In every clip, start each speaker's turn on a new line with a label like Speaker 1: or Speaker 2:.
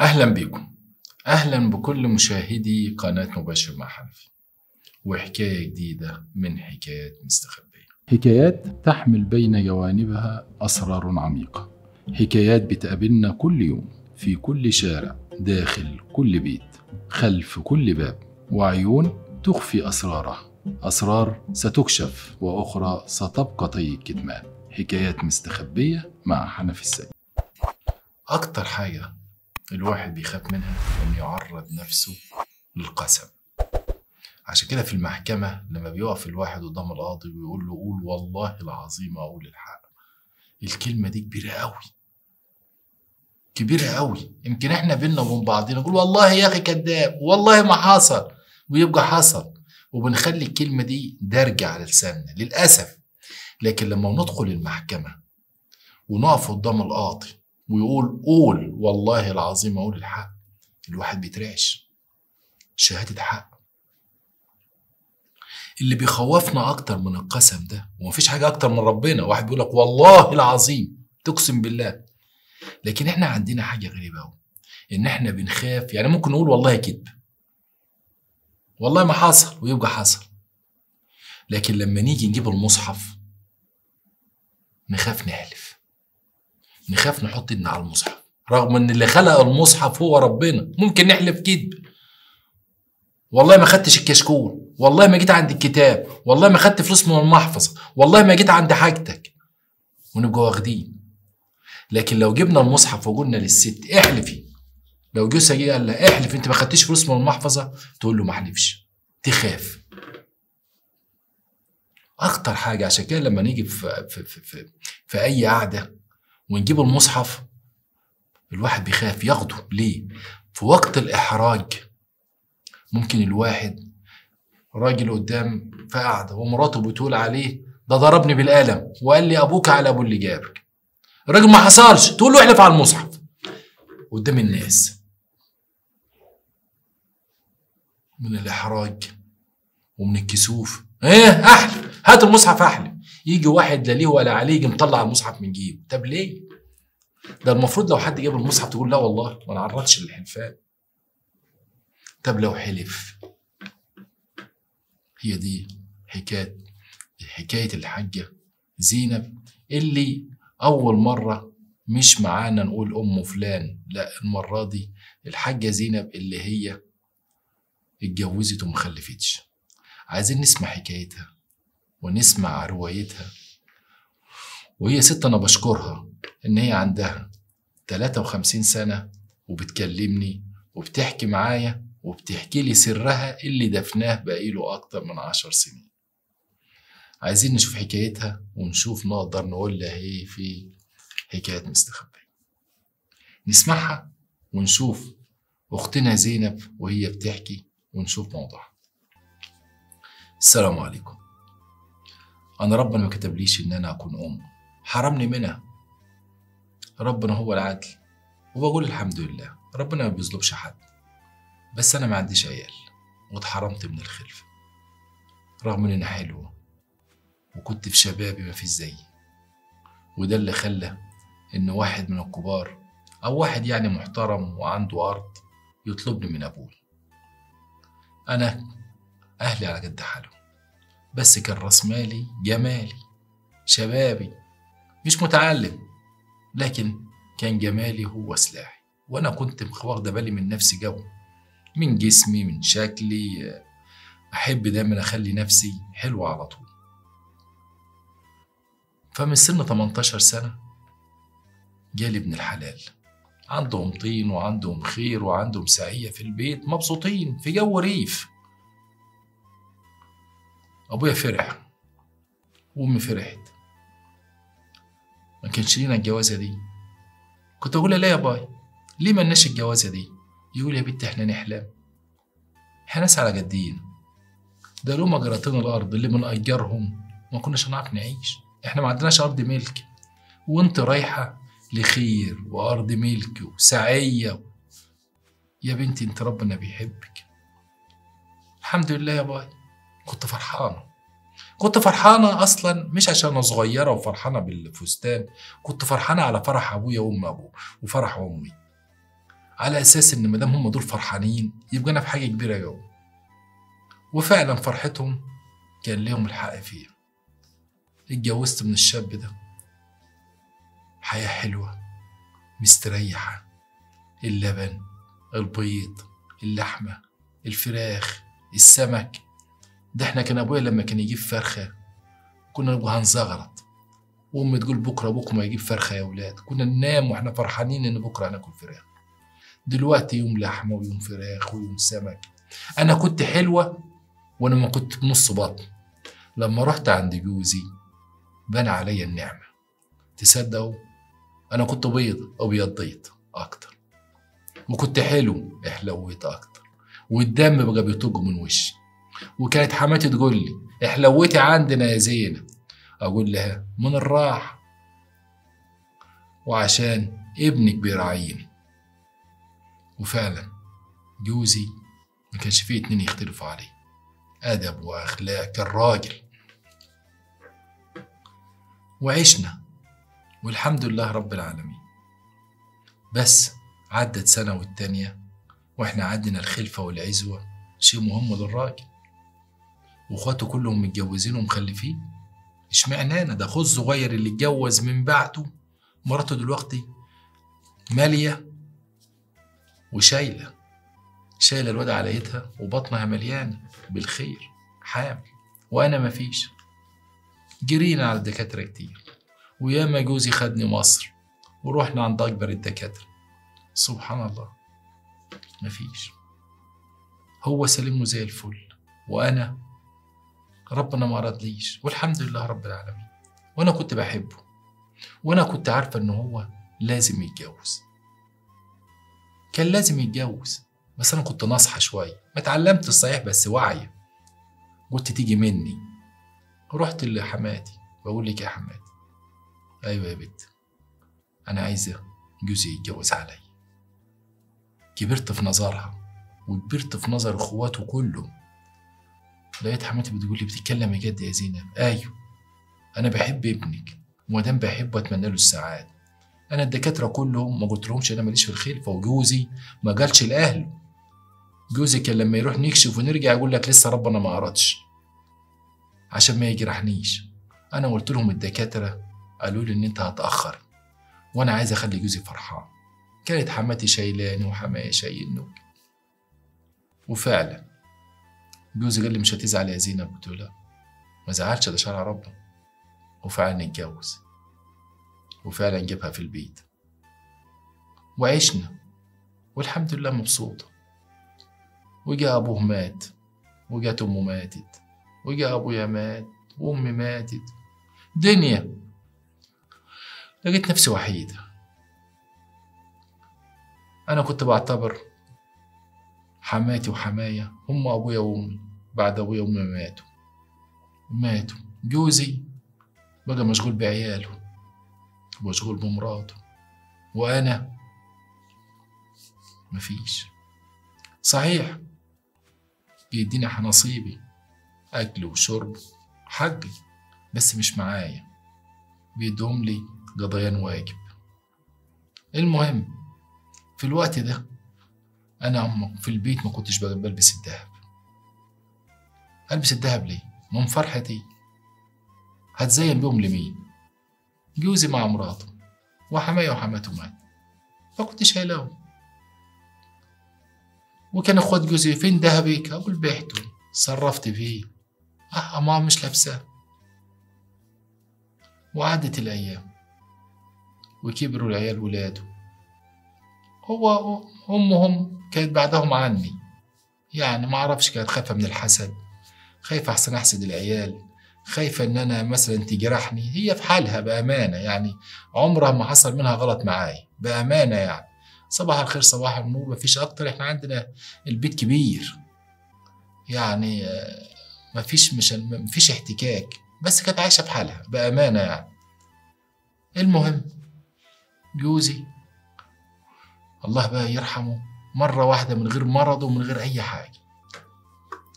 Speaker 1: أهلا بكم. أهلا بكل مشاهدي قناة مباشر مع حنفي، وحكاية جديدة من حكايات مستخبية. حكايات تحمل بين جوانبها أسرار عميقة، حكايات بتقابلنا كل يوم في كل شارع، داخل كل بيت، خلف كل باب، وعيون تخفي أسرارها، أسرار ستكشف وأخرى ستبقى طي الكتمان. حكايات مستخبية مع حنفي السيد. أكتر حاجة الواحد بيخاف منها إنه يعرض نفسه للقسم. عشان كده في المحكمة لما بيقف الواحد قدام القاضي ويقول له قول والله العظيم أقول الحق، الكلمة دي كبيرة قوي، كبيرة قوي. يمكن احنا بينا وبين بعضنا نقول والله يا أخي كذاب، والله ما حصل، ويبقى حصل، وبنخلي الكلمة دي دارجة على لساننا للأسف. لكن لما ندخل المحكمة ونقف قدام القاضي ويقول قول والله العظيم أقول الحق، الواحد بيترعش. شهادة حق. اللي بيخوفنا أكتر من القسم ده، ومفيش حاجة أكتر من ربنا، واحد بيقول لك والله العظيم تقسم بالله. لكن إحنا عندنا حاجة غريبة أوي، إن إحنا بنخاف. يعني ممكن نقول والله كذب، والله ما حصل، ويبقى حصل. لكن لما نيجي نجيب المصحف نخاف نحلف، نخاف نحط ايدنا على المصحف، رغم ان اللي خلق المصحف هو ربنا. ممكن نحلف كذب، والله ما خدتش الكشكول، والله ما جيت عند الكتاب، والله ما خدت فلوس من المحفظه، والله ما جيت عند حاجتك، ونبقى واخدين. لكن لو جبنا المصحف وقلنا للست احلفي، لو جوزها جه قال لها احلفي انت ما خدتيش فلوس من المحفظه، تقول له ما احلفش، تخاف. اكتر حاجه عشان كده لما نيجي في اي قعده ونجيب المصحف، الواحد بيخاف ياخده. ليه؟ في وقت الإحراج ممكن الواحد راجل قدام في قعدة ومراته بتقول عليه ده ضربني بالقلم وقال لي أبوك على أبو اللي جابك، الراجل ما حصلش، تقول له احلف على المصحف قدام الناس. من الإحراج ومن الكسوف، ايه احلف، هات المصحف احلف. يجي واحد لا ليه ولا عليه يجي مطلع المصحف من جيبه. طب ليه؟ ده المفروض لو حد جاب المصحف تقول لا والله ما نعرضش للحلفان. طب لو حلف، هي دي حكاية الحاجة زينب، اللي أول مرة مش معانا نقول أم فلان، لا، المرة دي الحاجة زينب اللي هي اتجوزت ومخلفتش. عايزين نسمع حكايتها ونسمع روايتها. وهي ست أنا بشكرها إن هي عندها 53 سنة وبتكلمني وبتحكي معايا وبتحكي لي سرها اللي دفناه بقيله أكتر من 10 سنين. عايزين نشوف حكايتها ونشوف نقدر نقول لها ايه في حكايات مستخبية. نسمعها ونشوف أختنا زينب وهي بتحكي ونشوف موضوعها. السلام عليكم. أنا ربنا ما كتبليش إن أنا أكون أم، حرمني منها. ربنا هو العدل، وبقول الحمد لله، ربنا ما بيظلمش حد. بس أنا ما عنديش عيال واتحرمت من الخلفة، رغم إن أنا حلوة وكنت في شبابي ما فيش زيي. وده اللي خلى إن واحد من الكبار أو واحد يعني محترم وعنده أرض يطلبني من أبوي. أنا أهلي على قد حالهم، بس كان راس مالي جمالي، شبابي، مش متعلم، لكن كان جمالي هو سلاحي. وأنا كنت واخدة بالي من نفسي جو، من جسمي، من شكلي، أحب دايما أخلي نفسي حلوة على طول. فمن سن 18 سنة جالي ابن الحلال، عندهم طين وعندهم خير وعندهم سعية في البيت، مبسوطين في جو ريف. أبويا فرح وأمي فرحت، ما كانش لينا الجوازة دي. كنت أقول لها يا باي ليه ما لناش الجوازة دي؟ يقول يا بنت احنا نحلم، احنا ناس على جدين، ده لو مجرتين الأرض اللي بنأجرهم ما كناش هنعرف نعيش، احنا ما عندناش أرض ملك، وانت رايحة لخير وأرض ملك وسعية. يا بنتي انت ربنا بيحبك. الحمد لله يا باي. كنت فرحانة أصلا، مش عشان أنا صغيرة وفرحانة بالفستان، كنت فرحانة على فرح أبويا وأم أبوه وفرح أمي. على اساس ان مادام هم دول فرحانين يبقى انا في حاجه كبيره قوي. وفعلا فرحتهم كان ليهم الحق فيها. اتجوزت من الشاب ده، حياه حلوه مستريحه، اللبن، البيض، اللحمه، الفراخ، السمك. ده احنا كان ابويا لما كان يجيب فرخه كنا نبقى هنزغرط، وامي تقول بكره ما يجيب فرخه يا ولاد، كنا ننام واحنا فرحانين ان بكره هناكل فراخ. دلوقتي يوم لحمه ويوم فراخ ويوم سمك. انا كنت حلوه وانا ما كنت بنص بطن. لما رحت عند جوزي بان عليا النعمه. تصدقوا انا كنت بيض ابيضيت اكتر، وكنت حلو احلويت اكتر، والدم بقى بيطج من وشي. وكانت حماتي تقول لي احلويتي عندنا يا زينه، اقول لها من الراحه وعشان ابنك بيراعيني. وفعلا جوزي ما كانش فيه اتنين يختلفوا عليه، ادب واخلاق، كان راجل. وعشنا والحمد لله رب العالمين. بس عدت سنه والتانيه واحنا عندنا الخلفه والعزوه شيء مهم للراجل، واخواته كلهم متجوزين ومخلفين. اشمعنى انا؟ ده اخوه الصغير اللي اتجوز من بعده مراته دلوقتي ماليه وشايله الواد على ايدها وبطنها مليانه بالخير، حامل، وانا مفيش. جرينا على الدكاتره كتير، وياما جوزي خدني مصر ورحنا عند اكبر الدكاتره. سبحان الله مفيش. هو سليم وزي الفل، وانا ربنا ما رضليش، والحمد لله رب العالمين. وانا كنت بحبه، وانا كنت عارفه ان هو لازم يتجوز، كان لازم يتجوز. بس انا كنت ناصحه شويه، ما اتعلمت الصحيح بس واعيه. قلت تيجي مني. رحت لحماتي بقول لك يا حماتي، ايوه يا بنت، انا عايزه جوزي يتجوز عليا. كبرت في نظرها وكبرت في نظر اخواته كلهم. لقيت حماتي بتقول لي بتتكلمي جد يا زينب؟ ايوه، انا بحب ابنك، ومادام بحبه اتمنى له السعاده. انا الدكاتره كلهم ما قلت لهمش انا ماليش في الخلفه، وجوزي ما قالش لاهله. جوزي كان لما يروح نكشف ونرجع يقول لك لسه ربنا ما اردش، عشان ما يجرحنيش. انا قلت لهم الدكاتره قالوا لي ان انت هتاخر، وانا عايز اخلي جوزي فرحان. كانت حماتي شايلاني وحمايا شايلني. وفعلا جوزي قال لي مش هتزعل يا زينب؟ قلت له لا ما زعلش، ده شرع ربنا. وفعلا اتجوز، وفعلا جابها في البيت، وعشنا والحمد لله مبسوطة. وجاء أبوه مات، وجات أمه ماتت، وجاء أبويا مات، وأمي ماتت. دنيا. لقيت نفسي وحيدة. أنا كنت بعتبر حماتي وحمايا هم أبويا وأمي. بعد أبويا وأمي ماتوا. جوزي بقى مشغول بعياله ومشغول بمراته، وأنا مفيش. صحيح بيديني نصيبي أكل وشرب حقي، بس مش معايا، بيدوم لي قضيان واجب. المهم في الوقت ده أنا في البيت ما كنتش بلبس الدهب. ألبس الدهب ليه؟ من فرحتي. هتزين بيهم لمين؟ جوزي مع مراته وحماية وحماته مات، فكنت شايلهم. وكان اخوات جوزي فين دهبك؟ اقول بعته، صرفت فيه. ما مش لابساه. وعدت الايام وكبروا العيال ولاده. هو امهم كانت بعدهم عني، يعني ما اعرفش، كانت خايفه من الحسد، خايفه احسن احسد العيال، خايفه ان انا مثلا تجرحني. هي في حالها بامانه، يعني عمرها ما حصل منها غلط معايا بامانه. يعني صباح الخير صباح النور، مفيش اكتر. احنا عندنا البيت كبير، يعني مفيش احتكاك، بس كانت عايشه في حالها بامانه يعني. المهم جوزي الله بقى يرحمه، مره واحده من غير مرض ومن غير اي حاجه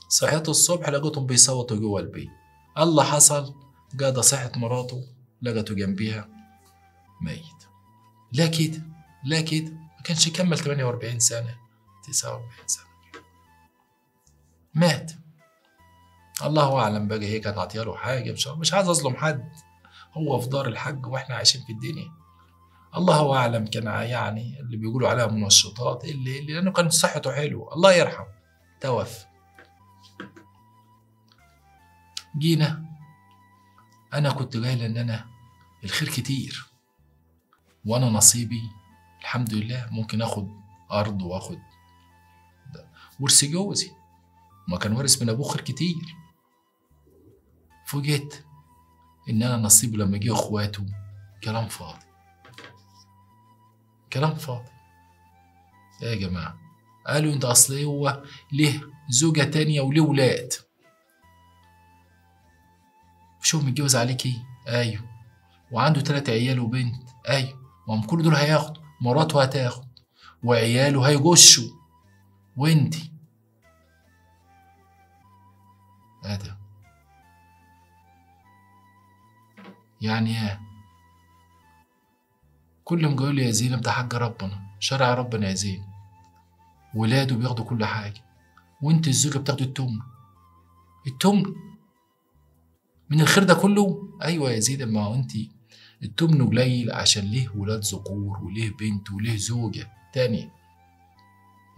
Speaker 1: صحيت الصبح لقيتهم بيصوتوا جوه البيت. الله حصل، قاعده صحت مراته لقيته جنبيها ميت. لا كده لا كده، ما كانش يكمل 48 سنة 49 سنة مات. الله اعلم بقى، هي كانت عاطيه له حاجه، مش عايز اظلم حد، هو في دار الحج واحنا عايشين في الدنيا. الله اعلم كان يعني اللي بيقولوا عليها منشطات اللي لانه كانت صحته حلوه، الله يرحمه توفى. جينا انا كنت جاي لان انا الخير كتير وانا نصيبي الحمد لله ممكن اخد ارض واخد ورث جوزي، ما كان وارث من ابوه خير كتير. فوجئت ان انا نصيبي لما جه اخواته كلام فاضي، كلام فاضي. يا جماعه قالوا انت اصل هو ليه زوجه تانية وليه ولاد، شوف متجوز عليكي ايوه، وعنده 3 عيال وبنت ايوه، ما هم كل دول هياخدوا، مراته هتاخد وعياله هيجشوا وانتي ده يعني ايه؟ كل ما يا زينب ده حاج ربنا، شرع ربنا يا زينب، ولاده بياخدوا كل حاجه وانت الزوجه بتاخدي التمن. التمن من الخير ده كله؟ ايوه يا زينب، ما هو انت التمن قليل عشان ليه ولاد ذكور وليه بنت وليه زوجه تانية.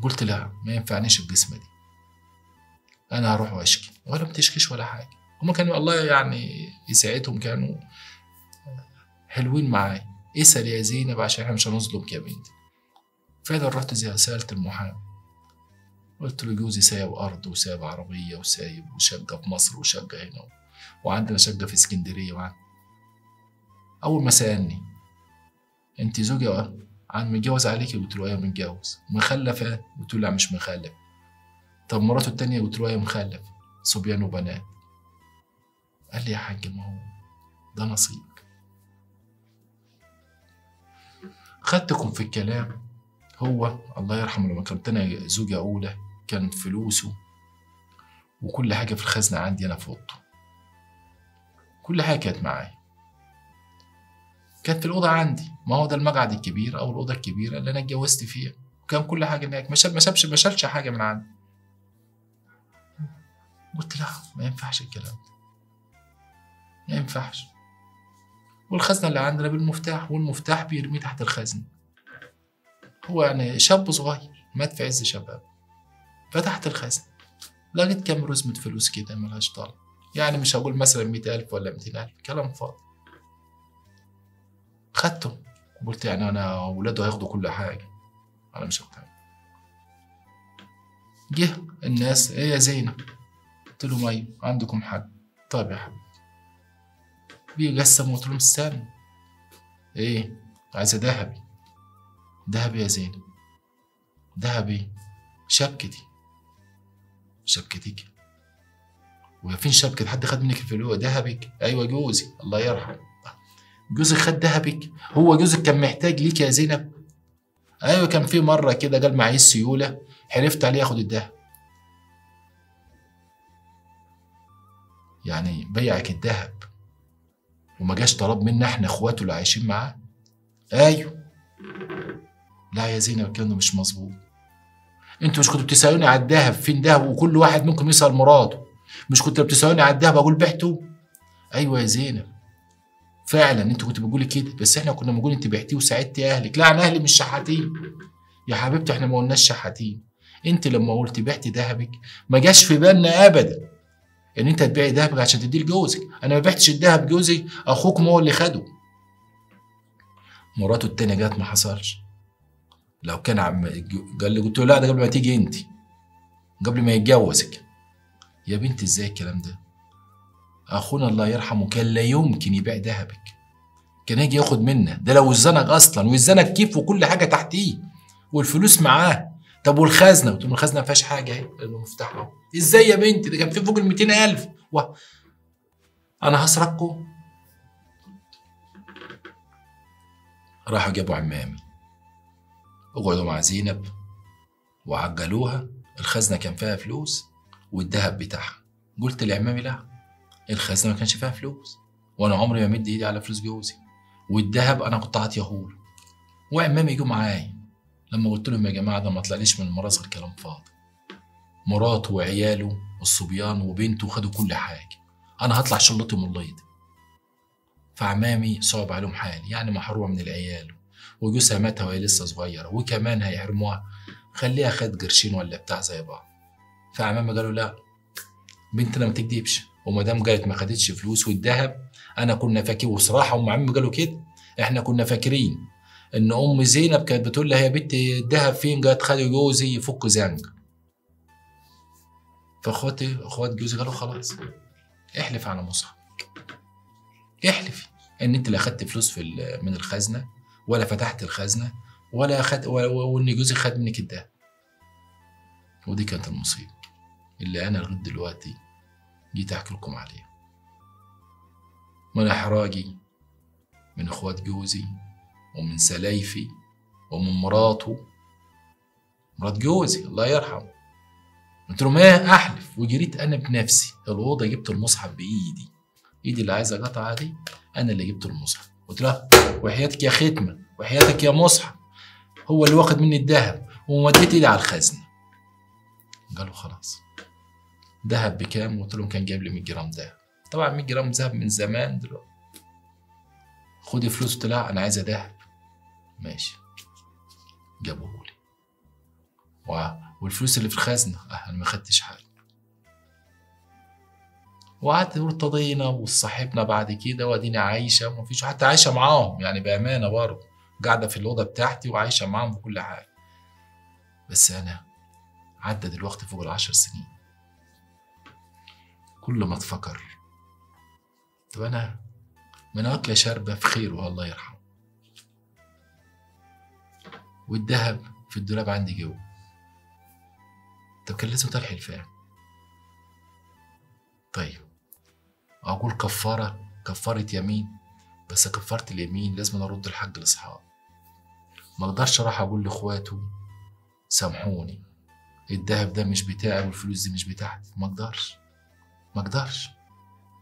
Speaker 1: قلت لا ما ينفعنيش القسمه دي، انا هروح واشكي. ولا بتشكيش ولا حاجه، هما كانوا الله يعني يساعدهم كانوا حلوين معايا. اسال يا زينب عشان احنا مش هنظلمك يا بنتي. فعلا رحت سالت المحامي، قلت له جوزي سايب ارض وسايب عربيه وسايب وشقه في مصر وشقه هنا وعندنا شقه في اسكندريه معانا. اول ما سالني انت زوجة عن متجوز عليكي؟ قلت له ايوه متجوز. مخلفه؟ قلت له لا مش مخلف. طب مراته التانية؟ قلت له ايوه مخلف، صبيان وبنات. قال لي يا حاج ما هو ده نصيبك. خدتكم في الكلام. هو الله يرحمه لما كنت انا زوجة اولى كان فلوسه وكل حاجه في الخزنه عندي انا في اوضته، كل حاجه كانت معايا، كانت في الاوضه عندي. ما هو ده المقعد الكبير او الاوضه الكبيره اللي انا اتجوزت فيها، وكان كل حاجه هناك، ما شالش حاجه من عندي. قلت لا ما ينفعش الكلام ده، ما ينفعش. والخزنه اللي عندنا بالمفتاح، والمفتاح بيرميه تحت الخزنه. هو يعني شاب صغير مات في عز شباب، فتحت الخزنه لقيت كام رزمة فلوس كده ملهاش طالع، يعني مش هقول مثلا 100,000 ولا 200,000، كلام فاضي. خدته وقلت يعني انا ولاده هياخدوا كل حاجه، انا مش هاخد حاجه. جه الناس ايه يا زينب؟ قلت لهم ايوه عندكم حق. طيب يا حبيبي. بيقسم. قلت لهم استنى، ايه عايزه ذهبي؟ ذهبي يا زينب؟ ذهبي؟ شبكتي. شبكتك؟ ويا فين شبكة؟ حد خد منك الفلوس؟ ذهبك؟ ايوه جوزي الله يرحمه. جوزك خد ذهبك؟ هو جوزك كان محتاج ليك يا زينب؟ ايوه كان في مره كده قال معيش سيوله حلفت عليه ياخد الذهب. يعني بيعك الذهب وما جاش طلب منا احنا اخواته اللي عايشين معاه؟ ايوه. لا يا زينب الكلام ده مش مظبوط. انتوا مش كنتوا بتسالوني على الذهب فين ذهب، وكل واحد ممكن يسال مراته. مش كنتوا بتسالوني على الذهب اقول بعته؟ ايوه يا زينب فعلا انتوا كنتوا بتقولي كده، بس احنا كنا بنقول انت بعتيه وساعدتي اهلك. لا انا اهلي مش شحاتين يا حبيبتي، احنا ما قلناش شحاتين. انت لما قلت بعتي ذهبك ما جاش في بالنا ابدا ان انت تبيعي ذهبك عشان تديه لجوزك. انا ما بعتش الذهب، جوزي اخوكم هو اللي خده. مراته التانية جت ما حصلش. لو كان قال لي، قلت له لا ده قبل ما تيجي انت، قبل ما يتجوزك. يا بنتي ازاي الكلام ده؟ اخونا الله يرحمه كان لا يمكن يبيع ذهبك، كان يجي ياخد منا ده لو اتزنق اصلا، واتزنق كيف وكل حاجه تحتيه والفلوس معاه. طب والخزنه؟ قلت له الخزنه ما فيهاش حاجه اهي، المفتاح اهو. ازاي يا بنتي؟ ده كان في فوق ال 200,000. انا هسرقكم؟ راحوا جابوا عمامي اقعدوا مع زينب وعجلوها. الخزنه كان فيها فلوس والذهب بتاعها. قلت لعمامي لا، الخزنه ما كانش فيها فلوس، وانا عمري ما مد ايدي على فلوس جوزي، والذهب انا كنت عاطيهوله. وعمامي يجوا معايا لما قلت لهم يا جماعه ده ما طلعليش من الميراث غير كلام فاضي، مراته وعياله والصبيان وبنته خدوا كل حاجه، انا هطلع شلتي من البيض. فعمامي صعب عليهم حالي، يعني محرومه من العيال وجوزها ماتها وهي لسه صغيره وكمان هيحرموها، خليها خد قرشين ولا بتاع زي بعض. فعمامي قالوا لا، بنتنا ما تكدبش، وما دام قالت ما خدتش فلوس والذهب انا كنا فاكرين، وصراحه ام عمي قالوا كده، احنا كنا فاكرين ان ام زينب كانت بتقول لها يا بنتي الذهب فين؟ قالت خدوا جوزي يفك زنق. اخوات جوزي قالوا خلاص احلف على مصحف، احلفي ان انت لا اخدت فلوس من الخزنه ولا فتحت الخزنه ولا اخدت، وان جوزي خد منك الذهب. ودي كانت المصيبه اللي انا لغايه دلوقتي جيت احكي لكم عليها، من احراجي من اخوات جوزي ومن سلايفي ومن مراته، مرات جوزي الله يرحمه. قلت لهم ايه احلف، وجريت انا بنفسي الاوضه جبت المصحف بايدي، ايدي اللي عايزه اقطعها دي انا اللي جبت المصحف، قلت لها وحياتك يا ختمه وحياتك يا مصحف هو اللي واخد مني الذهب، ومديت ايدي على الخزنه. قالوا خلاص ذهب بكام؟ قلت لهم كان جايب لي 100 جرام ذهب، طبعا 100 جرام ذهب من زمان دلوقتي. خدي فلوس، قلت لها انا عايزه ذهب، ماشي جابوه لي. والفلوس اللي في الخزنه انا ما خدتش حاجه. وقعدت ارتضينا وصاحبنا بعد كده، واديني عايشه ومفيش، حتى عايشه معاهم يعني بامانه برضه، قاعده في الاوضه بتاعتي وعايشه معاهم في كل حاجه. بس انا عدى دلوقتي فوق ال10 سنين، كل ما اتفكر طب انا من واكله شاربه في خيره الله يرحمه، والذهب في الدولاب عندي جوه، طب كان لازم طرح الفهم. طيب اقول كفاره يمين، بس كفاره اليمين لازم ارد الحق لاصحابي، ما اقدرش اروح اقول لاخواته سامحوني الذهب ده مش بتاعي والفلوس دي مش بتاعتي، ما اقدرش،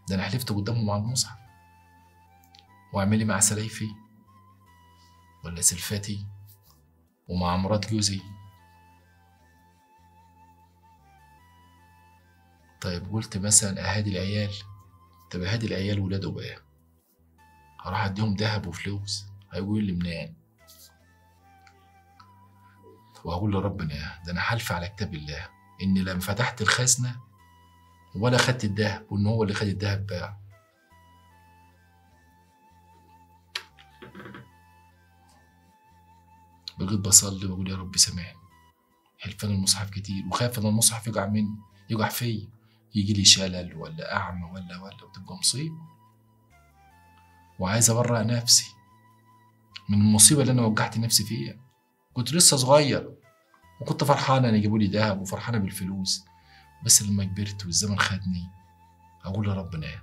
Speaker 1: ده انا حلفت قدامهم على المصحف. واعمل لي مع سلايفي ولا سلفتي ومع مرات جوزي؟ طيب قلت مثلا اهادي العيال، طب اهادي العيال ولاده بقى هروح اديهم ذهب وفلوس، هيقول لي منين؟ وهقول لربنا ده انا حلف على كتاب الله اني لما فتحت الخزنه ولا خدت الذهب، وان هو اللي خد الذهب باع. بقيت بصلي واقول يا رب سامحني، حلفان المصحف كتير وخايف ان المصحف يقع مني، يقع فيا، يجي لي شلل ولا اعمى ولا وتبقى مصيبه. وعايز ابرأ نفسي من المصيبه اللي انا وجعت نفسي فيها. كنت لسه صغير وكنت فرحانه ان يجيبوا لي دهب وفرحانه بالفلوس، بس لما كبرت والزمن خدني اقول يا ربنا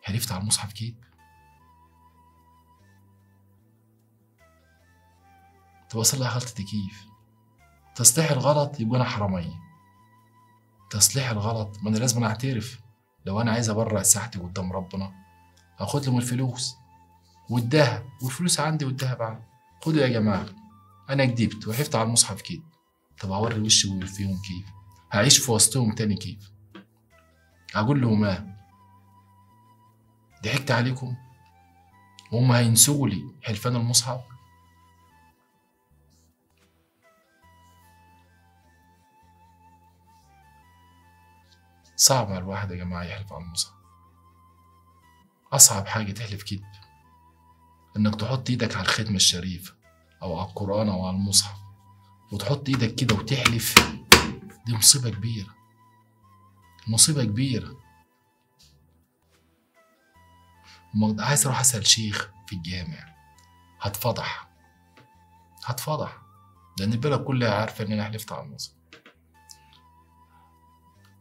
Speaker 1: حلفت على المصحف كده. طب اصلح غلطتي كيف؟ تصليح الغلط يبقى انا حراميه، تصليح الغلط ما انا لازم اعترف. لو انا عايز ابرأ ساعتي قدام ربنا هاخد لهم الفلوس والذهب، والفلوس عندي والذهب عندي، خدوا يا جماعه انا كدبت وحلفت على المصحف كده. طب هوري وشي فيهم كيف؟ هعيش في وسطهم تاني كيف؟ هقول لهم ضحكت عليكم وهم هينسوا لي حلفان المصحف؟ صعب على الواحد يا جماعه يحلف على المصحف، اصعب حاجه تحلف كده انك تحط ايدك على الختمه الشريفه او على القران او على المصحف وتحط ايدك كده وتحلف، دي مصيبه كبيره، مصيبه كبيره. عايز اروح اسال شيخ في الجامع هتفضح، لان البلد كلها عارفه ان انا حلفت على المصحف،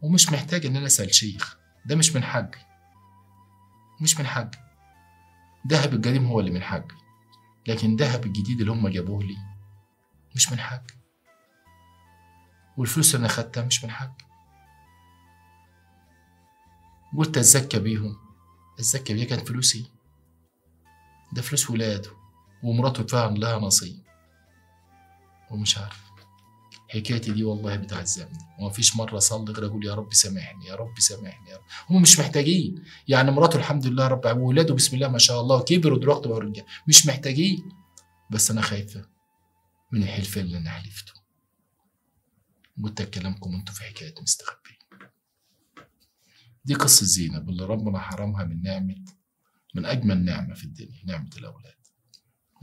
Speaker 1: ومش محتاج ان انا اسال شيخ، ده مش من حقي، دهب القديم هو اللي من حقي، لكن دهب الجديد اللي هم جابوه لي مش من حقي، والفلوس اللي انا خدتها مش من حقي. قلت اتزكى بيهم، كانت فلوسي، ده فلوس ولاده ومراته فعلا لها نصيب، ومش عارف. حكايتي دي والله بتعذبني، ومفيش مره اصلي غير اقول يا رب سامحني يا رب سامحني يا رب. هم مش محتاجين، يعني مراته الحمد لله رب العالمين وولاده بسم الله ما شاء الله كبروا دلوقتي بقوا رجاله، مش محتاجين. بس انا خايفه من الحلفان اللي انا حلفته. قلت اكلمكم انتوا في حكايه مستخبيه. دي قصه زينب اللي ربنا حرمها من نعمه، من اجمل نعمه في الدنيا، نعمه الاولاد.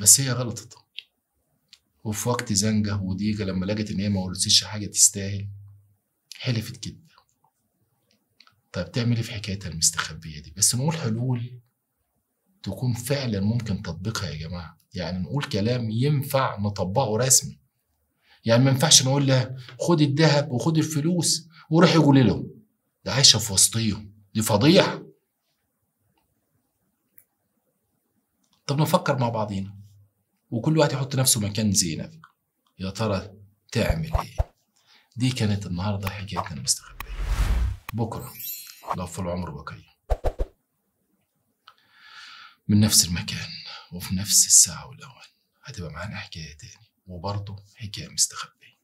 Speaker 1: بس هي غلطت، وفي وقت زنقه وضيقه لما لقت ان هي ما ورثتش حاجه تستاهل حلفت كده. طيب تعمل ايه في حكايتها المستخبيه دي؟ بس نقول حلول تكون فعلا ممكن تطبيقها يا جماعه، يعني نقول كلام ينفع نطبقه رسمي. يعني ما ينفعش نقول لها خد الذهب وخد الفلوس وروح يقول له، ده عايشه في وسطيهم، دي فضيحه. طب نفكر مع بعضينا وكل واحد يحط نفسه مكان زينب، يا ترى تعمل ايه؟ دي كانت النهارده حكايتنا المستخبيه. بكره لو في العمر بقيه من نفس المكان وفي نفس الساعه والاوان هتبقى معانا حكايه تاني، وبرضه حكايه مستخبيه.